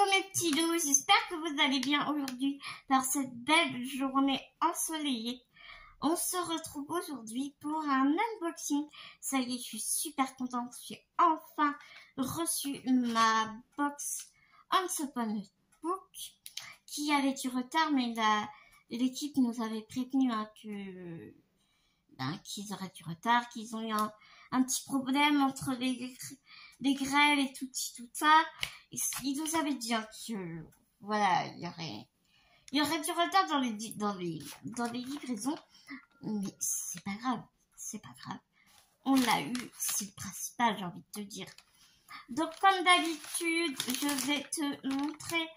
Coucou mes petits loups, j'espère que vous allez bien aujourd'hui par cette belle journée ensoleillée. On se retrouve aujourd'hui pour un unboxing. Ça y est, je suis super contente, j'ai enfin reçu ma box Once Upon a Book qui avait du retard, mais l'équipe nous avait prévenu qu'ils auraient du retard, qu'ils ont eu un petit problème entre les grêles et tout ça. Ils nous avaient dit que voilà, il y aurait du retard dans les livraisons, mais c'est pas grave, on l'a eu, c'est le principal, j'ai envie de te dire. Donc comme d'habitude, je vais te montrer,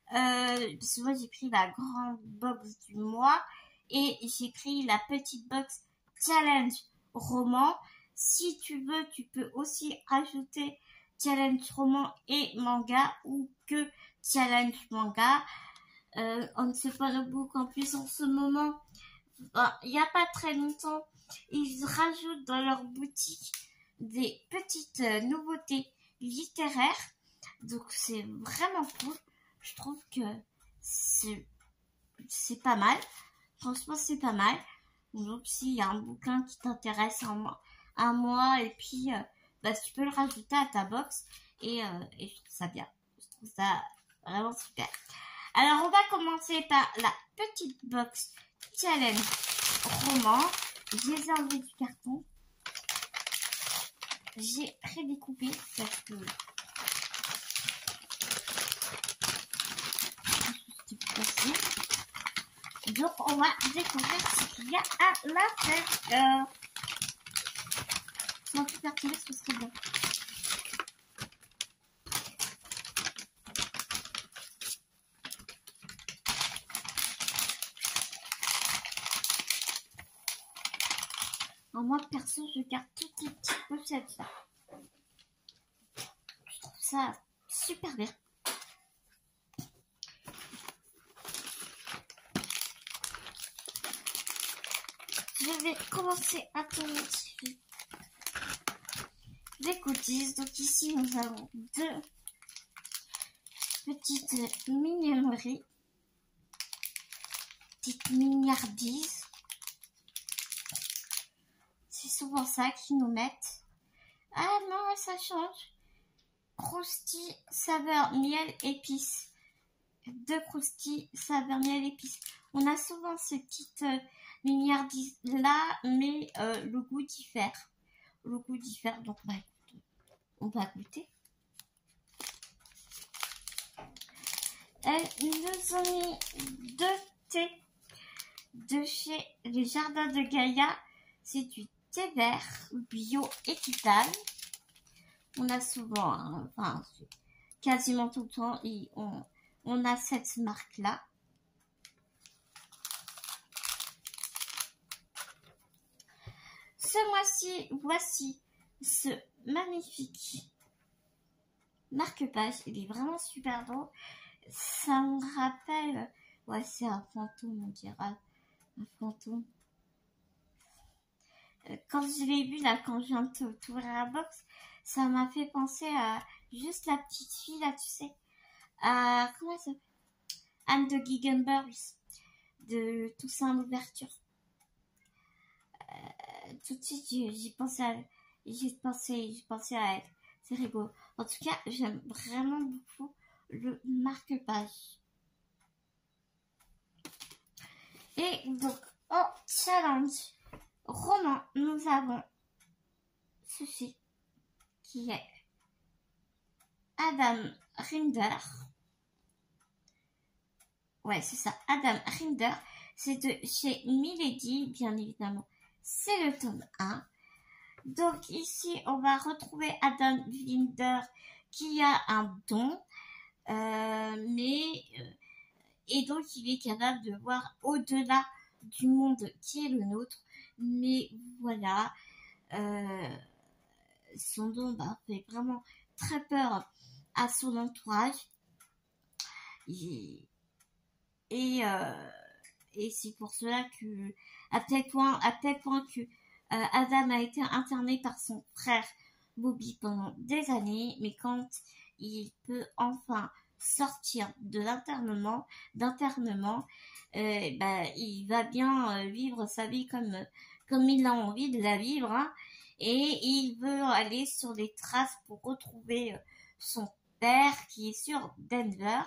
parce que moi j'ai pris la grande box du mois et j'ai pris la petite box challenge roman. Si tu veux, tu peux aussi ajouter challenge roman et manga ou que challenge manga. Once Upon a Book, en plus en ce moment, il n'y a pas très longtemps, ils rajoutent dans leur boutique des petites nouveautés littéraires. Donc c'est vraiment cool. Je trouve que c'est pas mal. Franchement, c'est pas mal. Donc s'il y a un bouquin qui t'intéresse un mois et puis tu peux le rajouter à ta box et je trouve ça bien. Je trouve ça vraiment super. Alors on va commencer par la petite box challenge roman. J'ai enlevé du carton. J'ai prédécoupé parce que donc on va découvrir ce qu'il y a à l'intérieur. Si on peut faire tirer, ce serait bien. Alors moi perso, je garde toutes les petites pochettes là. Je trouve ça super bien. Je vais commencer à te montrer les goodies. Donc ici nous avons deux petites mignonneries, petites mignardises. C'est souvent ça qu'ils nous mettent. Ah non, ça change. Croustille saveur miel épice. Deux croustilles saveur miel épice. On a souvent ces petites mignardises là, mais le goût diffère. Donc on va goûter. Ils nous ont mis deux thés de chez les Jardins de Gaïa. C'est du thé vert bio équitable. On a souvent, quasiment tout le temps, on a cette marque là. Ce mois-ci, voici ce magnifique marque-page. Il est vraiment super beau. Ça me rappelle... Ouais, c'est un fantôme, on dira. Un fantôme. Quand je l'ai vu, là, quand je viens de t'ouvrir la box, ça m'a fait penser à juste la petite fille, là, tu sais. À... Comment elle s'appelle? Anne de Giggenberg. De Toussaint l'ouverture. Tout de suite, j'ai pensé à elle. C'est rigolo. En tout cas, j'aime vraiment beaucoup le marque-page. Et donc, au challenge roman, nous avons ceci qui est Adam Rinder. Ouais, c'est ça, Adam Rinder. C'est de chez Milady, bien évidemment. C'est le tome 1. Donc ici, on va retrouver Adam Rinder qui a un don. Et donc, il est capable de voir au-delà du monde qui est le nôtre. Mais voilà, son don fait vraiment très peur à son entourage. Et c'est pour cela que, à tel point que Adam a été interné par son frère Bobby pendant des années. Mais quand il peut enfin sortir de d'internement, il va bien vivre sa vie comme il a envie de la vivre, hein, et il veut aller sur des traces pour retrouver son père qui est sur Denver.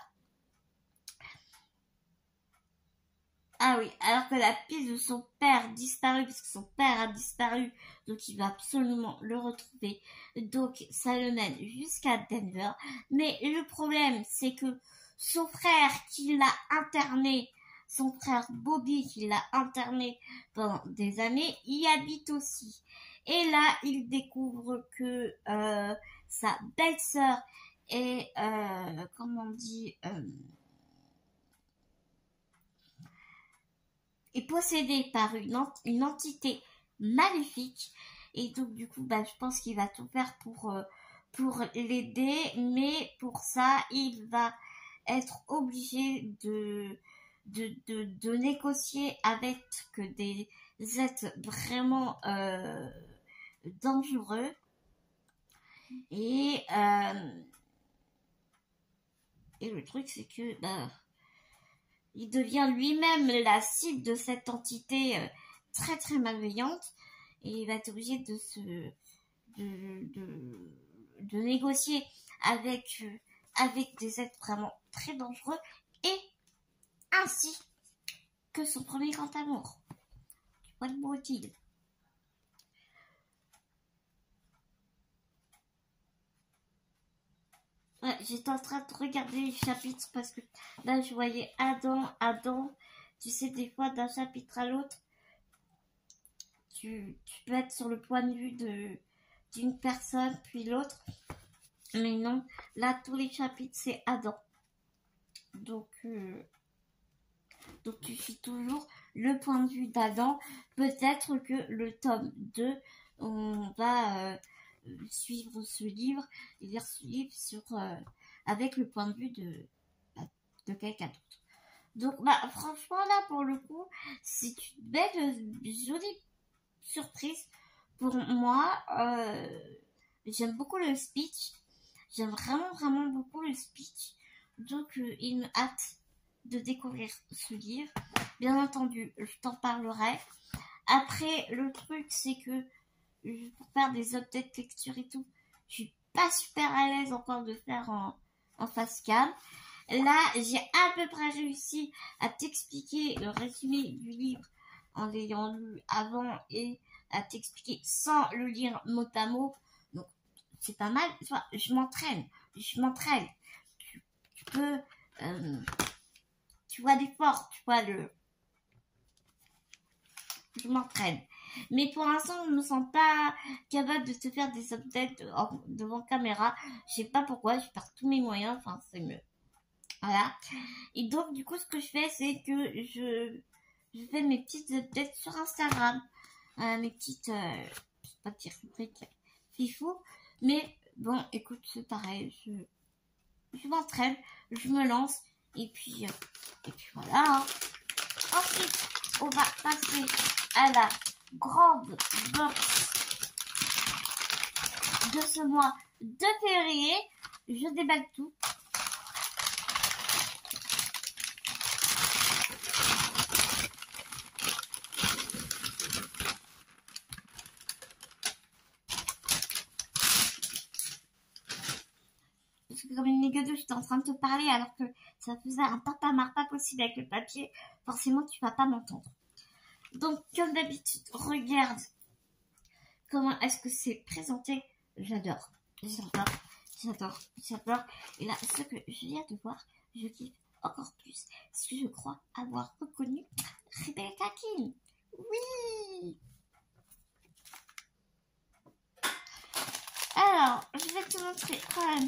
Ah oui, alors que la piste de son père disparu, puisque son père a disparu, donc il va absolument le retrouver. Donc ça le mène jusqu'à Denver. Mais le problème, c'est que son frère qui l'a interné, son frère Bobby qui l'a interné pendant des années, y habite aussi. Et là, il découvre que sa belle-sœur est, comment on dit, est possédé par une entité maléfique, et donc du coup je pense qu'il va tout faire pour l'aider, mais pour ça il va être obligé de négocier avec que des êtres vraiment dangereux, et le truc c'est que il devient lui-même la cible de cette entité très très malveillante, et il va être obligé de négocier avec des êtres vraiment très dangereux, et ainsi que son premier grand amour. Tu vois le mot utile. Ouais, j'étais en train de regarder les chapitres parce que là je voyais Adam. Tu sais, des fois d'un chapitre à l'autre, tu peux être sur le point de vue d'une personne puis l'autre. Mais non, là tous les chapitres c'est Adam. Donc tu suis toujours le point de vue d'Adam. Peut-être que le tome 2, on va suivre ce livre et lire ce livre avec le point de vue de quelqu'un d'autre. Donc franchement là pour le coup, c'est une belle jolie surprise pour moi. J'aime beaucoup le speech. J'aime vraiment vraiment beaucoup le speech. Donc il me hâte de découvrir ce livre. Bien entendu, je t'en parlerai. Après, le truc, c'est que pour faire des updates lecture et tout, je suis pas super à l'aise encore de faire en face cam. Là, j'ai à peu près réussi à t'expliquer le résumé du livre en l'ayant lu avant, et à t'expliquer sans le lire mot à mot. Donc, c'est pas mal. Tu vois, je m'entraîne. Tu peux... tu vois l'effort, tu vois je m'entraîne. Mais pour l'instant, je me sens pas capable de te faire des updates devant caméra. Je sais pas pourquoi, je perds tous mes moyens, enfin c'est mieux. Voilà. Et donc du coup, ce que je fais, c'est que je fais mes petites updates sur Instagram. Mes petites pas petites rubriques fifou. Mais bon, écoute, c'est pareil, je m'entraîne, je me lance, et puis voilà. Ensuite, on va passer à la grande box de ce mois de février. Je déballe tout. Parce que comme une négodo, j'étais en train de te parler alors que ça faisait un tintamarre pas possible avec le papier. Forcément, tu vas pas m'entendre. Donc, comme d'habitude, regarde comment est-ce que c'est présenté. J'adore. Et là, ce que je viens de voir, je kiffe encore plus. Parce que je crois avoir reconnu Rebecca King. Oui! Alors, je vais te montrer quand même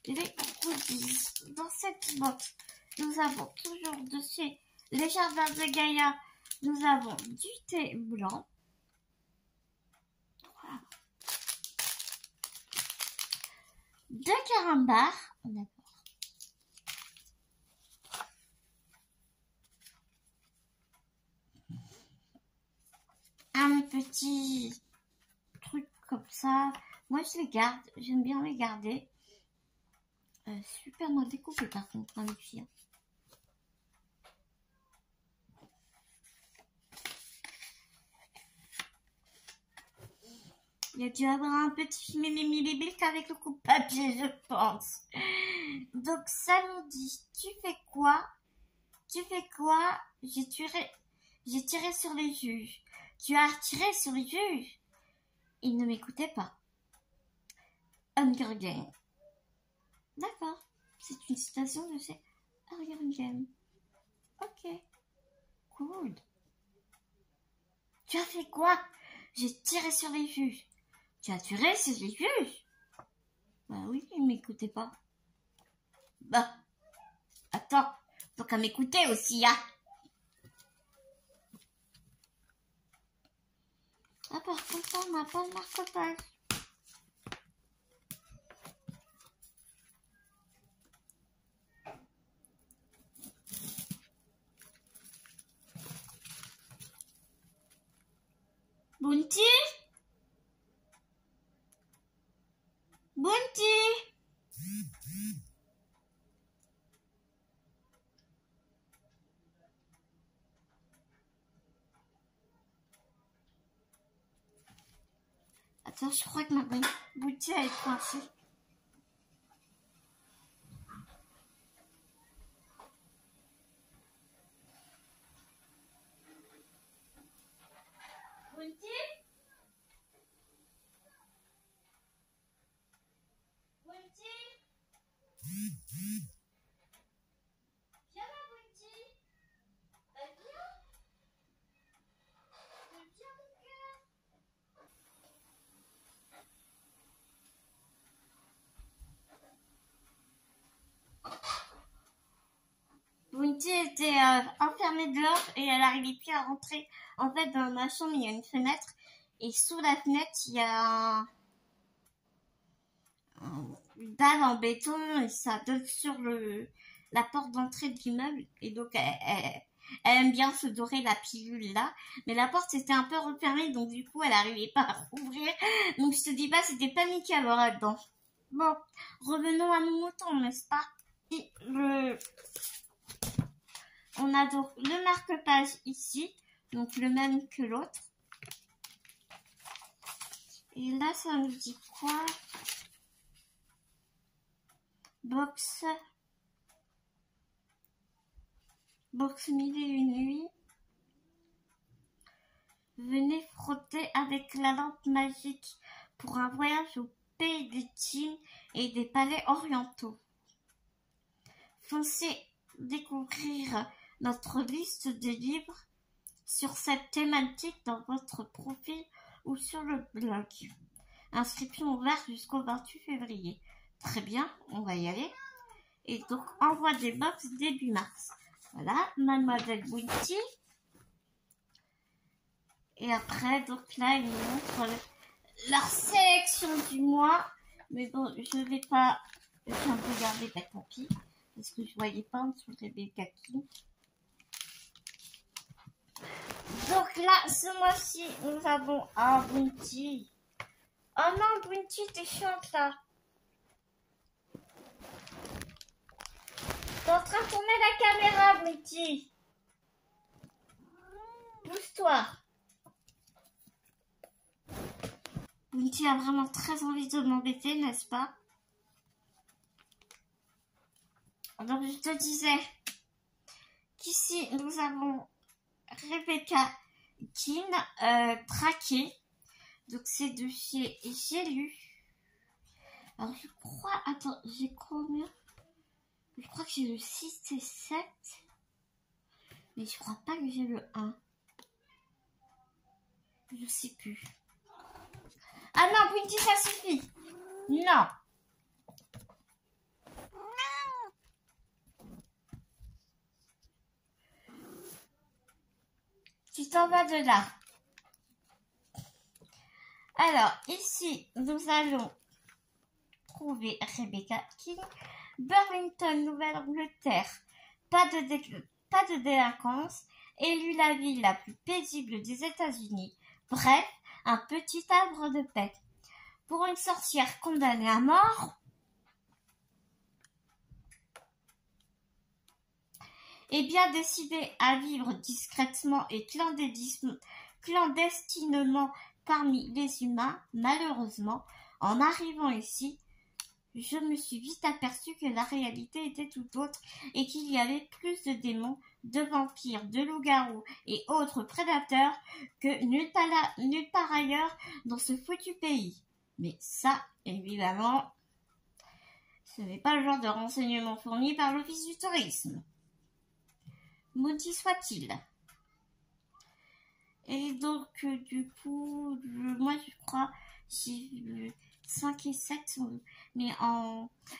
les goodies. Dans cette box, nous avons toujours de chez Les Jardins de Gaïa, nous avons du thé blanc. Voilà. De carambar. D'accord. Un petit truc comme ça. Moi, je les garde. J'aime bien les garder. super mal découpé par contre, hein, les filles. Il y a dû avoir un petit mimi avec le coupe-papier, je pense. Donc ça nous dit, tu fais quoi? Tu fais quoi? J'ai tiré sur les juges. Tu as tiré sur les juges? Il ne m'écoutait pas. Hunger Game. D'accord. C'est une citation de ces Hunger Game. Ok. Cool. Tu as fait quoi? J'ai tiré sur les juges. Tu as tiré sur les juges? Bah oui, il m'écoutait pas. Bah, attends, faut qu'à m'écouter aussi, hein. Ah, par contre, on n'a pas le marque-page. Bounty? Bounty? Attends, je crois que ma Bounty elle est coincée. Bounty? Bounty? Viens là, Bounty. Viens. Viens, mon cœur. Bounty était enfermée dehors et elle n'arrivait plus à rentrer. En fait, dans ma chambre, il y a une fenêtre. Et sous la fenêtre, il y a une dalle en béton et ça donne sur la porte d'entrée de l'immeuble. Et donc, elle aime bien se dorer la pilule là. Mais la porte était un peu refermée, donc du coup, elle n'arrivait pas à rouvrir. Donc, je te dis pas, c'était paniqué à voir là-dedans. Bon, revenons à nos moutons, n'est-ce pas? Et on a donc le marque-page ici, donc le même que l'autre. Et là, ça nous dit quoi? Box 1001 nuits. Venez frotter avec la lampe magique pour un voyage au pays des djinns et des palais orientaux. Foncez découvrir notre liste de livres sur cette thématique dans votre profil ou sur le blog. Inscription ouverte jusqu'au 28 février. Très bien, on va y aller. Et donc, envoi des box début mars. Voilà, Mademoiselle Bounty. Et après, donc là, ils nous montrent leur sélection du mois. Mais bon, je vais pas... Je viens de regarder, bah tant pis. Parce que je voyais pas en dessous de Rebecca King. Donc là, ce mois-ci, nous avons un Bounty. Oh non, Bounty, t'es chiante là. T'es en train de tourner la caméra, Bounty. Pousse-toi. Bounty a vraiment très envie de m'embêter, n'est-ce pas? Donc je te disais qu'ici nous avons Rebecca King, Traqué. Donc c'est de chez J'ai lu. Alors je crois, attends, j'ai combien? Je crois que j'ai le 6 et 7. Mais je crois pas que j'ai le 1. Je sais plus. Ah non, Bounty, ça suffit. Non. Tu t'en vas de là. Alors, ici, nous allons trouver Rebecca King. Burlington, Nouvelle-Angleterre. Pas de délinquance. Élue la ville la plus paisible des États-Unis. Bref, un petit havre de paix. Pour une sorcière condamnée à mort, est bien décidé à vivre discrètement et clandestinement parmi les humains. Malheureusement, en arrivant ici, je me suis vite aperçu que la réalité était tout autre et qu'il y avait plus de démons, de vampires, de loups-garous et autres prédateurs que nulle part ailleurs dans ce foutu pays. Mais ça, évidemment, ce n'est pas le genre de renseignement fourni par l'Office du tourisme. Maudit soit-il. Et donc, du coup, moi je crois, j'ai vu 5 et 7, mais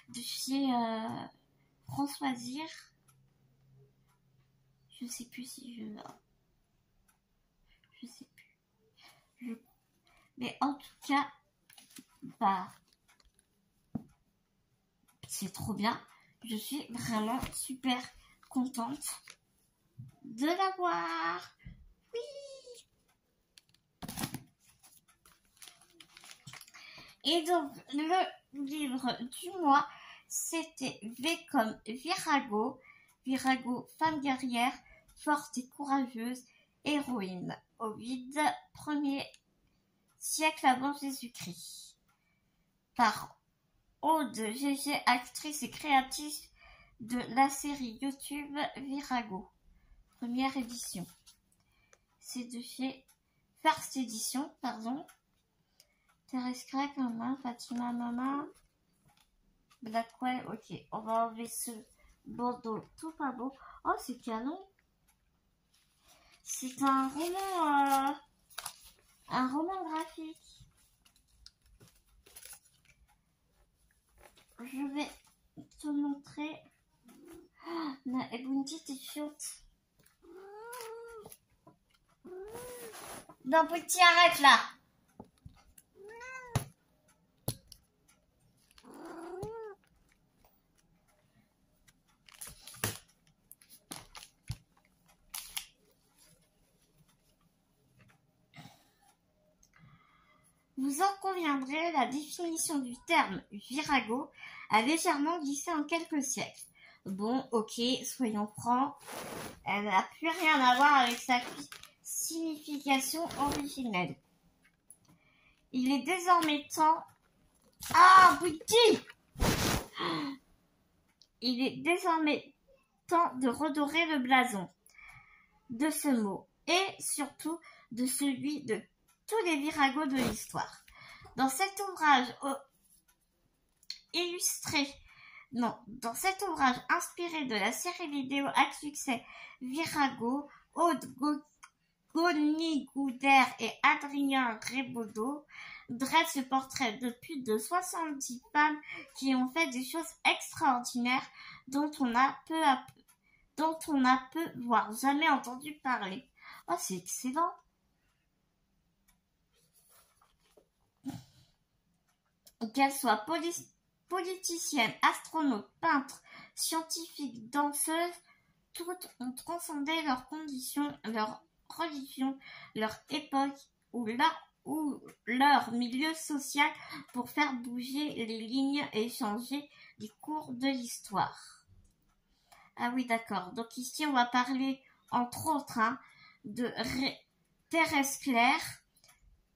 de chez François Zir. Je sais plus si je sais plus. Mais en tout cas, bah, c'est trop bien. Je suis vraiment super contente de l'avoir. Oui. Et donc, le livre du mois, c'était V comme Virago. Virago, femme guerrière, forte et courageuse, héroïne. Ovide, 1er siècle avant Jésus-Christ. Par Aude Gégé, actrice et créatrice de la série YouTube Virago. Première édition. C'est de chez First Edition, pardon. Thérèse Craig, maman, Fatima, maman. Blackwell, ok. On va enlever ce bandeau tout pas beau. Oh, c'est canon. C'est un roman graphique. Je vais te montrer. Oh, Ebunti, t'es chiotte. Non, petit, arrête là. Vous en conviendrez, la définition du terme virago a légèrement glissé en quelques siècles. Bon, ok, soyons francs, elle n'a plus rien à voir avec sa signification originelle. Il est désormais temps... Ah, petit! Il est désormais temps de redorer le blason de ce mot et surtout de celui de tous les viragos de l'histoire. Dans cet ouvrage dans cet ouvrage inspiré de la série vidéo à succès Virago, Aude Gonigouder et Adrien Rebaudot dressent le portrait de plus de 70 femmes qui ont fait des choses extraordinaires dont on a peu, voire jamais entendu parler. Oh, c'est excellent! Qu'elles soient politiciennes, astronautes, peintres, scientifiques, danseuses, toutes ont transcendé leurs conditions, leur religion, leur époque ou leur milieu social pour faire bouger les lignes et changer les cours de l'histoire. Ah oui, d'accord. Donc ici, on va parler, entre autres, de Thérèse Claire,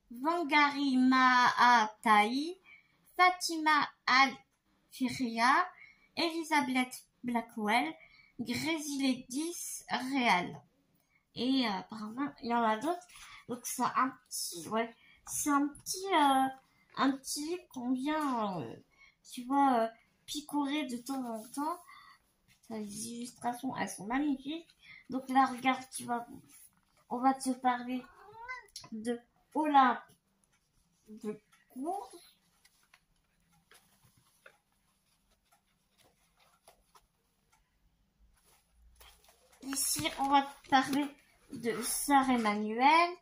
Wangari Maathai, Fatima Al-Firia, Elizabeth Blackwell, Grésile Real. Et apparemment, il y en a d'autres. Donc c'est un petit livre qu'on vient, picorer de temps en temps. Les illustrations, elles sont magnifiques. Donc là, regarde, on va te parler de Olympe de course. Ici, on va te parler de Sœur Emmanuelle.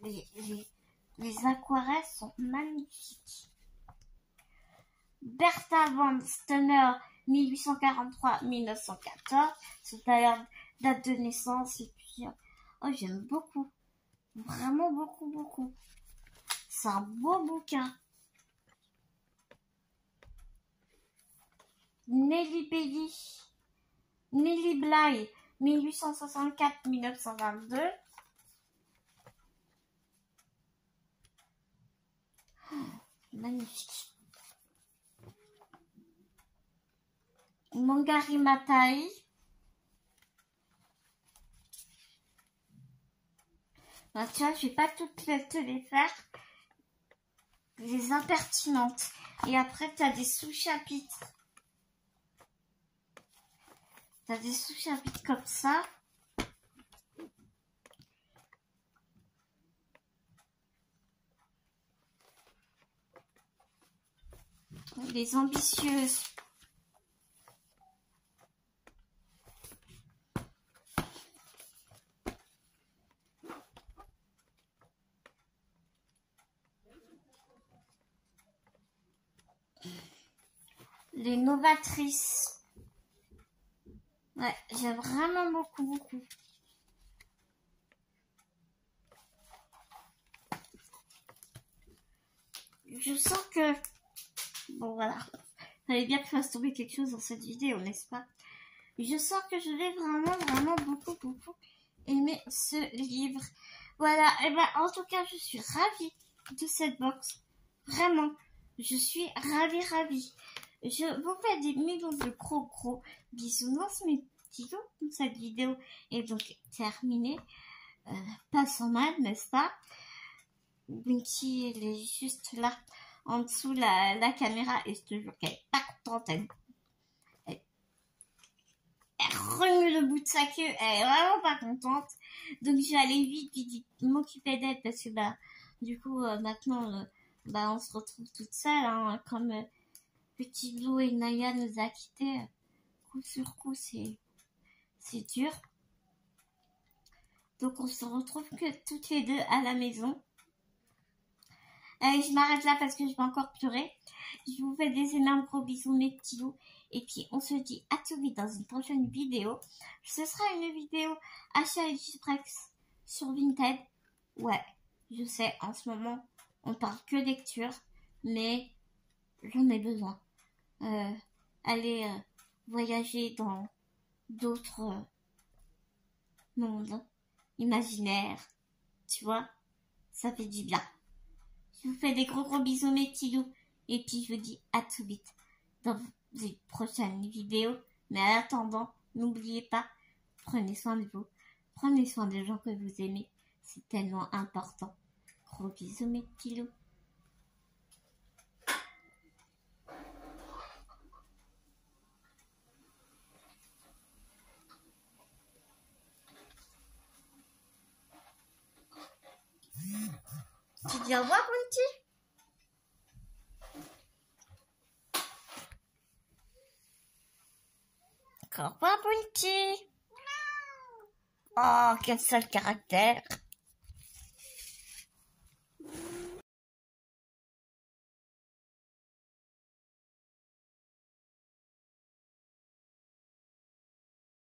Les aquarelles sont magnifiques. Bertha von Steiner, 1843-1914. C'est d'ailleurs date de naissance. Et puis, j'aime beaucoup. Vraiment beaucoup, beaucoup. C'est un beau bouquin. Nelly Belly. Nelly Bly, 1864-1922. Magnifique. Mangari Matai. Ben, tu vois, je vais pas toutes te les faire. Les impertinentes. Et après, tu as des sous-chapitres. Tu as des sous-chapitres comme ça. Les ambitieuses. Les novatrices. Ouais, j'aime vraiment beaucoup. Je sens que... Bon, voilà. Fallait bien que je fasse tomber quelque chose dans cette vidéo, n'est-ce pas? Je sens que je vais vraiment beaucoup aimer ce livre. Voilà, et ben en tout cas, je suis ravie de cette box. Vraiment, je suis ravie. Je vous fais des millions de gros bisounours, mes petits loups. Cette vidéo est donc terminée. Pas sans mal, n'est-ce pas? Winky, elle est juste là, en dessous la caméra, et je te jure qu'elle est pas contente. Elle remue le bout de sa queue, elle est vraiment pas contente. Donc je vais aller vite m'occuper d'elle, parce que du coup maintenant on se retrouve toute seule, hein, comme Petit Blue et Naya nous a quittés. Coup sur coup, c'est dur. Donc on se retrouve que toutes les deux à la maison. Allez, je m'arrête là parce que je vais encore pleurer. Je vous fais des énormes gros bisous, mes petits loups. Et puis, on se dit à tout vite dans une prochaine vidéo. Ce sera une vidéo achat express sur Vinted. Ouais, je sais, en ce moment, on parle que lecture. Mais j'en ai besoin. Aller voyager dans d'autres mondes imaginaires. Tu vois, ça fait du bien. Je vous fais des gros bisous, mes petits loups. Et puis, je vous dis à tout vite dans une prochaine vidéo. Mais en attendant, n'oubliez pas, prenez soin de vous. Prenez soin des gens que vous aimez. C'est tellement important. Gros bisous, mes petits loups. Tu dis au revoir, Winky? Au revoir, Winky. Oh, quel sale caractère.